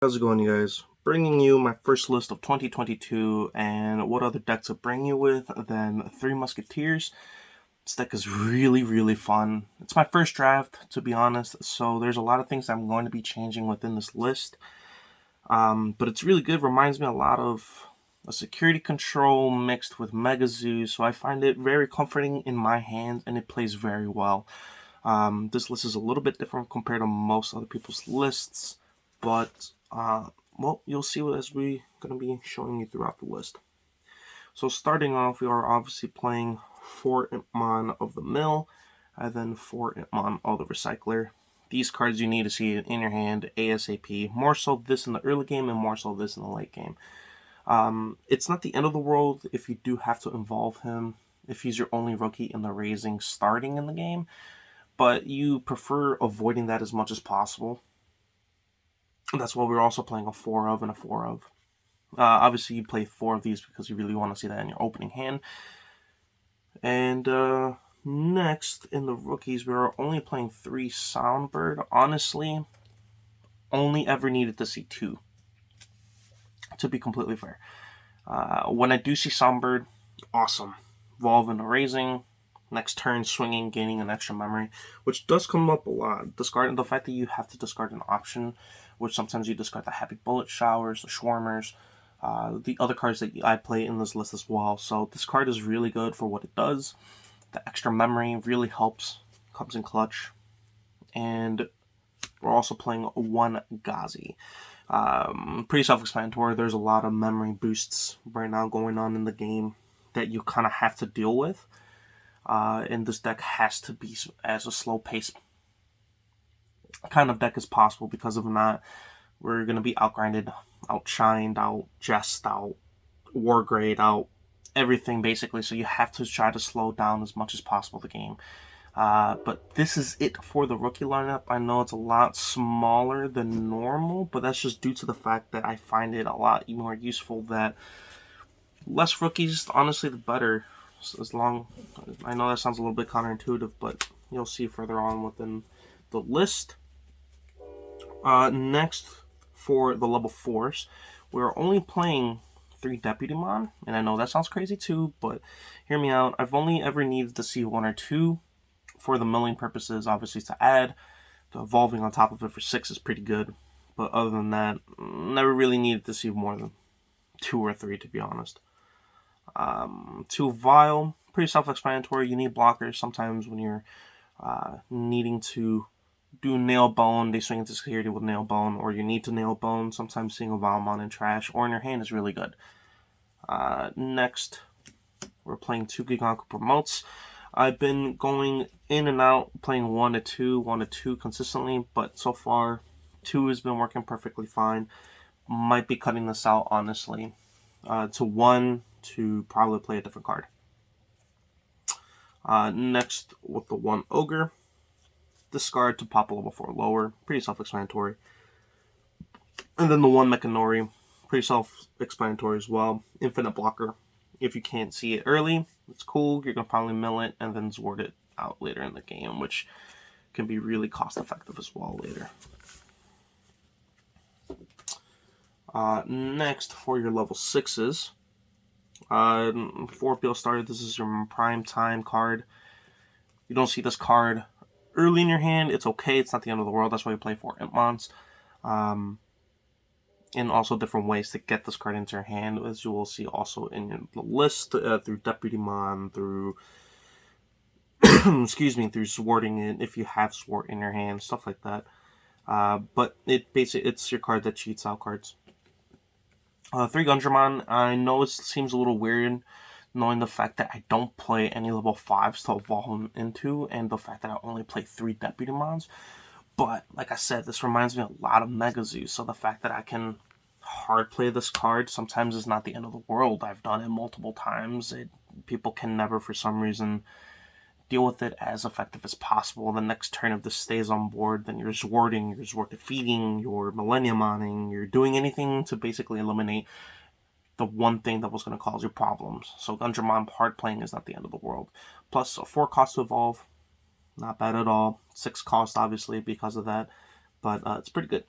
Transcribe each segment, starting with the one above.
How's it going, you guys? Bringing you my first list of 2022, and what other deck to bring you with than Three Musketeers. This deck is really fun. It's my first draft, to be honest, so there's a lot of things I'm going to be changing within this list. But it's really good. Reminds me a lot of a security control mixed with Mega Zoo, so I find it very comforting in my hands, and it plays very well. This list is a little bit different compared to most other people's lists, but well, you'll see as we're going to be showing you throughout the list. So starting off, we are obviously playing 4 Impmon of the Mill, and then 4 Impmon of the Recycler. These cards you need to see in your hand ASAP, more so this in the early game and more so this in the late game. It's not the end of the world if you do have to involve him, if he's your only rookie in the raising starting in the game, but you prefer avoiding that as much as possible. That's why we're also playing a 4 of and a 4 of. Obviously, you play 4 of these because you really want to see that in your opening hand. And next, in the rookies, we're only playing 3 Soundbird. Honestly, only ever needed to see 2, to be completely fair. When I do see Soundbird, awesome. Evolve into Raising, next turn swinging, gaining an extra memory, which does come up a lot. Discarding the fact that you have to discard an option, which sometimes you discard the Happy Bullet Showers, the Schwarmers, the other cards that I play in this list as well. So this card is really good for what it does. The extra memory really helps, comes in clutch. And we're also playing 1 Ghazi. Pretty self-explanatory. There's a lot of memory boosts right now going on in the game that you kind of have to deal with. And this deck has to be as a slow pace kind of deck as possible, because if not, we're going to be outgrinded, outshined, outjessed, out wargrade, out everything basically. So you have to try to slow down as much as possible the game. But this is it for the rookie lineup. I know it's a lot smaller than normal, but that's just due to the fact that I find it a lot more useful that less rookies, honestly, the better. As long, I know that sounds a little bit counterintuitive, but you'll see further on within the list. Next, for the level 4s, we're only playing 3 Deputymon, and I know that sounds crazy too, but hear me out. I've only ever needed to see 1 or 2 for the milling purposes, obviously, to add. The evolving on top of it for 6 is pretty good, but other than that, never really needed to see more than 2 or 3, to be honest. 2 Vile, pretty self-explanatory. You need blockers sometimes when you're needing to do Nail Bone. They swing into security with Nail Bone, or you need to Nail Bone. Sometimes seeing a Vilemon in trash or in your hand is really good. Next, we're playing 2 Giganko Promotes. I've been going in and out, playing 1 to 2, 1 to 2 consistently, but so far 2 has been working perfectly fine. Might be cutting this out, honestly, to 1 to probably play a different card. Next, with the 1 Ogre, discard to pop a level 4 lower, pretty self-explanatory. And then the 1 Mechanori, pretty self-explanatory as well. Infinite blocker. If you can't see it early, it's cool. You're going to probably mill it and then Zword it out later in the game, which can be really cost-effective as well later. Next, for your level 6s, for Bill started, this is your prime time card. You don't see this card early in your hand, it's okay. It's not the end of the world. That's why you play 4 Impmons. And also different ways to get this card into your hand, as you will see also in the list, through Deputymon, through excuse me, through Zwording it if you have Zword in your hand, stuff like that. But it's your card that cheats out cards. 3 Gundramon. I know it seems a little weird knowing the fact that I don't play any level 5s to evolve him into, and the fact that I only play 3 Deputymons. But, like I said, this reminds me a lot of Mega Zoo, so the fact that I can hard play this card sometimes is not the end of the world. I've done it multiple times. People can never, for some reason, deal with it as effective as possible. The next turn, if this stays on board, then you're Zwording, you're Zword defeating, you're Millenniumoning, you're doing anything to basically eliminate the one thing that was going to cause you problems. So Gundramon hard playing is not the end of the world. Plus, a 4 cost to evolve. Not bad at all. 6 cost, obviously, because of that. But it's pretty good.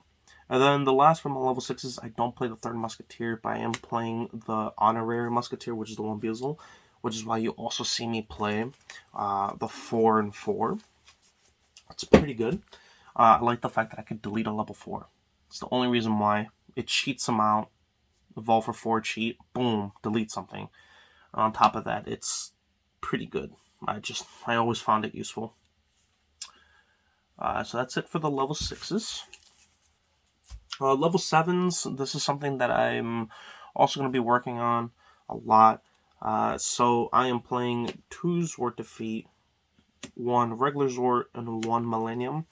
And then the last from my level 6s, I don't play the third musketeer, but I am playing the honorary musketeer, which is the one Beelzebub, which is why you also see me play the 4 and 4. It's pretty good. I like the fact that I could delete a level 4. It's the only reason why. It cheats them out. Evolve for 4 cheat. Boom. Delete something. And on top of that, it's pretty good. I always found it useful. So that's it for the level 6s. Level 7s, this is something that I'm also going to be working on a lot. So I am playing 2 Zord Defeat, 1 regular Zord, and 1 Millennium.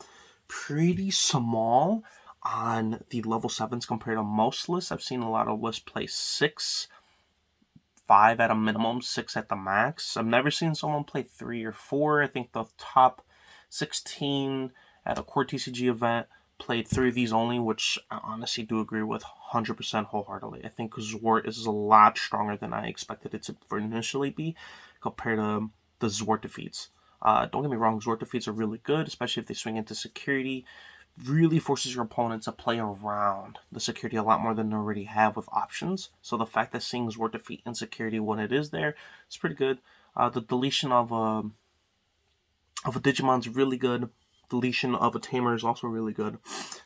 Pretty small on the level 7s compared to most lists. I've seen a lot of lists play 6, 5 at a minimum, 6 at the max. I've never seen someone play 3 or 4. I think the top 16 at a core TCG event played 3 of these only, which I honestly do agree with 100% wholeheartedly. I think Zord is a lot stronger than I expected it to initially be compared to the Zord defeats. Don't get me wrong, Zord defeats are really good, especially if they swing into security. Really forces your opponent to play around the security a lot more than they already have with options. So the fact that seeing Zord defeat in security when it is there, it's pretty good. The deletion of a Digimon's really good. Deletion of a Tamer is also really good.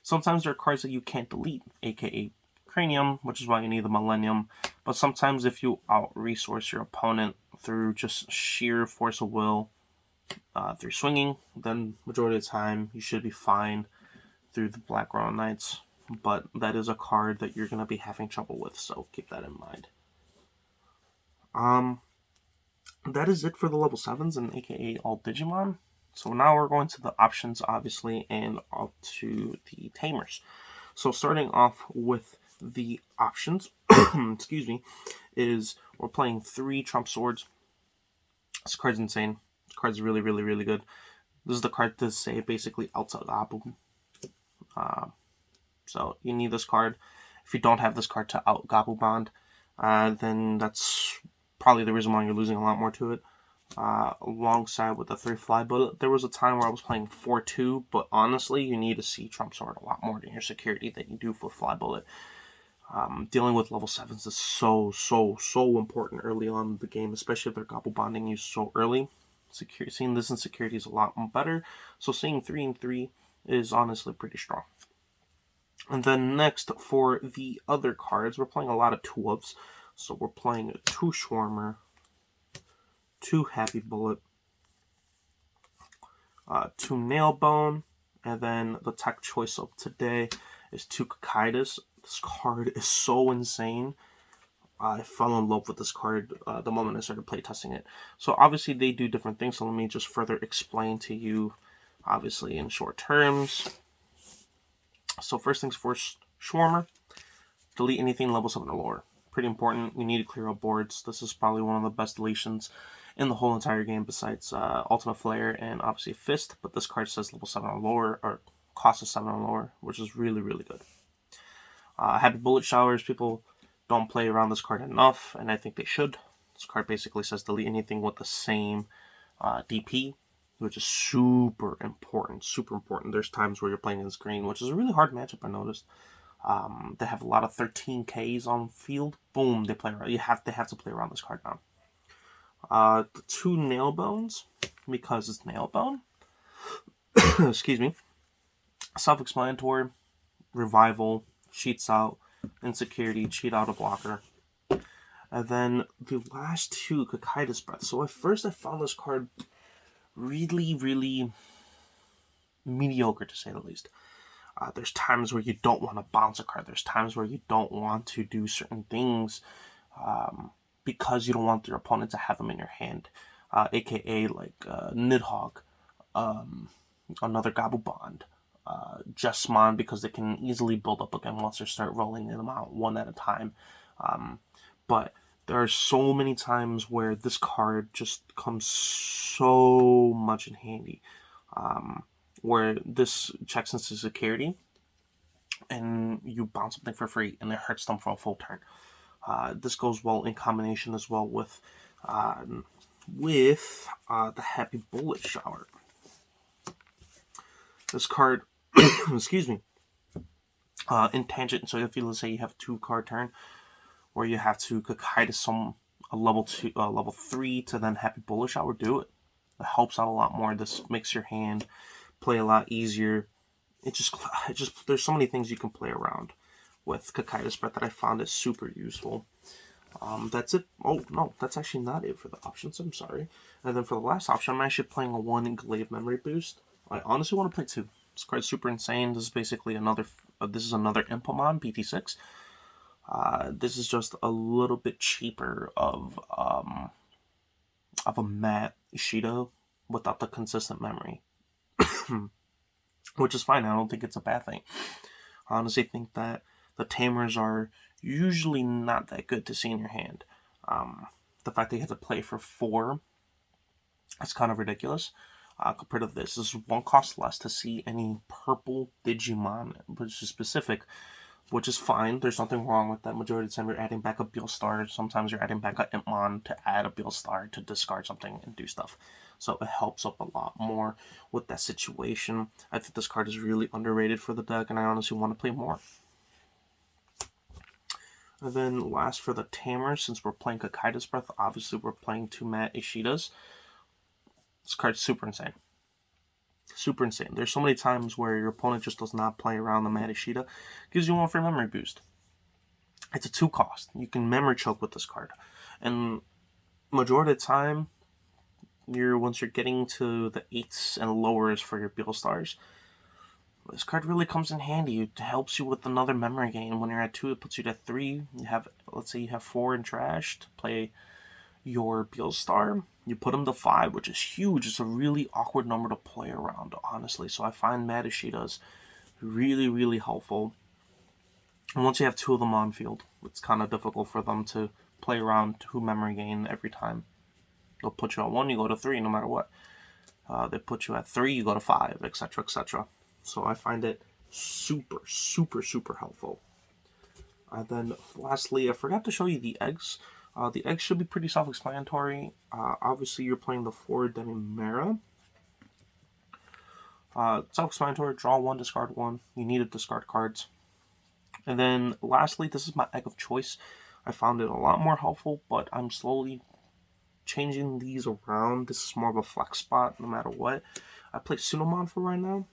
Sometimes there are cards that you can't delete, aka Cranium, which is why you need the Millennium. But sometimes if you out-resource your opponent through just sheer force of will, through swinging, then majority of the time you should be fine through the Black Rowan Knights. But that is a card that you're going to be having trouble with, so keep that in mind. That is it for the level 7s and aka all Digimon. So now we're going to the options, obviously, and up to the Tamers. So starting off with the options, excuse me, is we're playing 3 Trump Swords. This card's insane. This card's really, really, really good. This is the card to say basically outside Abu. So you need this card. If you don't have this card to out Gabu Bond, then that's probably the reason why you're losing a lot more to it. Alongside with the 3 Fly Bullet, there was a time where I was playing 4-2, but honestly, you need to see Trump Sword a lot more than your security than you do for Fly Bullet. Dealing with level 7s is so important early on in the game, especially if they're Gabu Bonding you so early. Seeing this in security is a lot better, so seeing 3 and 3 is honestly pretty strong. And then next, for the other cards, we're playing a lot of 2-ofs. So we're playing 2 Schwarmer, 2 Happy Bullet, 2 Nailbone, and then the tech choice of today is 2 Kakaitis. This card is so insane. I fell in love with this card the moment I started playtesting it. So obviously they do different things, so let me just further explain to you, obviously in short terms. So first things first, Schwarmer, delete anything level 7 or lower. Pretty important. You need to clear up boards. This is probably one of the best deletions in the whole entire game besides Ultimate Flare and obviously Fist, but this card says level 7 or lower, or cost of 7 or lower, which is really, really good. Happy Bullet Showers, people don't play around this card enough, and I think they should. This card basically says delete anything with the same DP, which is super important, super important. There's times where you're playing against green, which is a really hard matchup, I noticed. They have a lot of 13Ks on field. Boom, they play around. They have to play around this card now. The 2 Nailbones, because it's Nailbone. Excuse me. Self-explanatory. Revival, cheats out. Insecurity, cheat out a blocker. And then the last 2, Kakaitis Breath. So at first I found this card really, really mediocre, to say the least. There's times where you don't want to bounce a card. There's times where you don't want to do certain things because you don't want your opponent to have them in your hand. AKA like Nidhogg, another Gabu Bond, Jessmon, because they can easily build up again once they start rolling them out one at a time. But there are so many times where this card just comes so much in handy. Where this checks into security and you bounce something for free and it hurts them for a full turn. This goes well in combination as well with the Happy Bullet Shower. This card, excuse me, in tangent. So if you, let's say you have a 2-card turn, or you have to Kakaitis some a level 3 to then Happy Bullish Hour, do it. It helps out a lot more. This makes your hand play a lot easier. It just there's so many things you can play around with Kakaitis Breath that I found is super useful. That's it. Oh no, that's actually not it for the options. I'm sorry. And then for the last option, I'm actually playing a 1 Glaive Memory Boost. I honestly want to play 2. This card's super insane. This is basically another. This is another Impomon PT6. This is just a little bit cheaper of a matte Ishida without the consistent memory, which is fine. I don't think it's a bad thing. I honestly think that the tamers are usually not that good to see in your hand. The fact that you have to play for 4 is kind of ridiculous. Compared to this is 1 cost less to see any purple Digimon, which is specific, which is fine. There's nothing wrong with that. Majority of the time, you're adding back a Beelstar. Sometimes you're adding back a Impmon to add a Beelstar to discard something and do stuff. So it helps up a lot more with that situation. I think this card is really underrated for the deck, and I honestly want to play more. And then last for the Tamer, since we're playing Kakaitis Breath, obviously we're playing 2 matte Ishidas. This card's super insane. Super insane. There's so many times where your opponent just does not play around the matte Ishida. Gives you 1 free memory boost. It's a 2 cost. You can memory choke with this card. And majority of the time, once you're getting to the 8s and lowers for your Beelstars, this card really comes in handy. It helps you with another memory gain. When you're at 2, it puts you to 3. You have, let's say you have 4 in trash to play your Beelstar. You put them to 5, which is huge. It's a really awkward number to play around, honestly. So I find Mad Ishidas really, really helpful. And once you have 2 of them on field, it's kind of difficult for them to play around 2 memory gain every time. They'll put you on 1, you go to 3, no matter what. They put you at 3, you go to 5, etc., etc. So I find it super, super, super helpful. Then lastly, I forgot to show you the eggs. The eggs should be pretty self-explanatory. Obviously, you're playing the 4 Demimera. Self-explanatory, draw 1, discard 1. You need to discard cards. And then lastly, this is my egg of choice. I found it a lot more helpful, but I'm slowly changing these around. This is more of a flex spot no matter what. I play Sunomon for right now.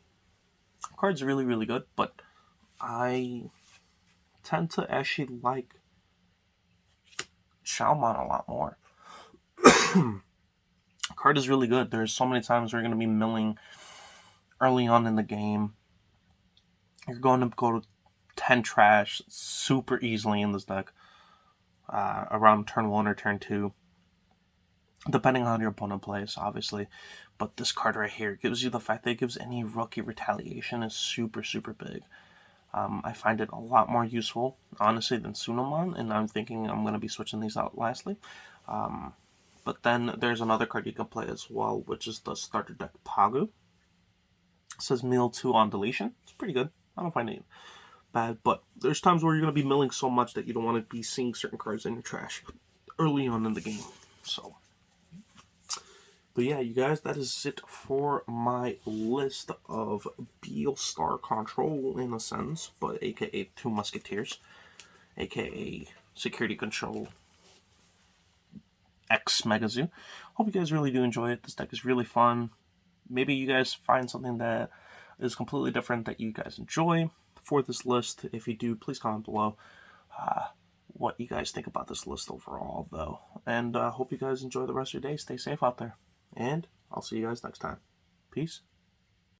The card's really, really good, but I tend to actually like Xiaomon a lot more. Card is really good. There's so many times we're going to be milling early on in the game. You're going to go to 10 trash super easily in this deck around turn 1 or turn 2. Depending on how your opponent plays, obviously. But this card right here gives you the fact that it gives any rookie retaliation is super, super big. I find it a lot more useful, honestly, than Sunomon, and I'm thinking I'm going to be switching these out lastly. But then there's another card you can play as well, which is the starter deck Pagu. It says mill 2 on deletion. It's pretty good. I don't find it bad, but there's times where you're going to be milling so much that you don't want to be seeing certain cards in your trash early on in the game. So, but yeah, you guys, that is it for my list of Beelstar Control, in a sense, but aka 2 Musketeers, aka Security Control X Megazoo. Hope you guys really do enjoy it. This deck is really fun. Maybe you guys find something that is completely different that you guys enjoy for this list. If you do, please comment below what you guys think about this list overall, though. And hope you guys enjoy the rest of your day. Stay safe out there. And I'll see you guys next time. Peace.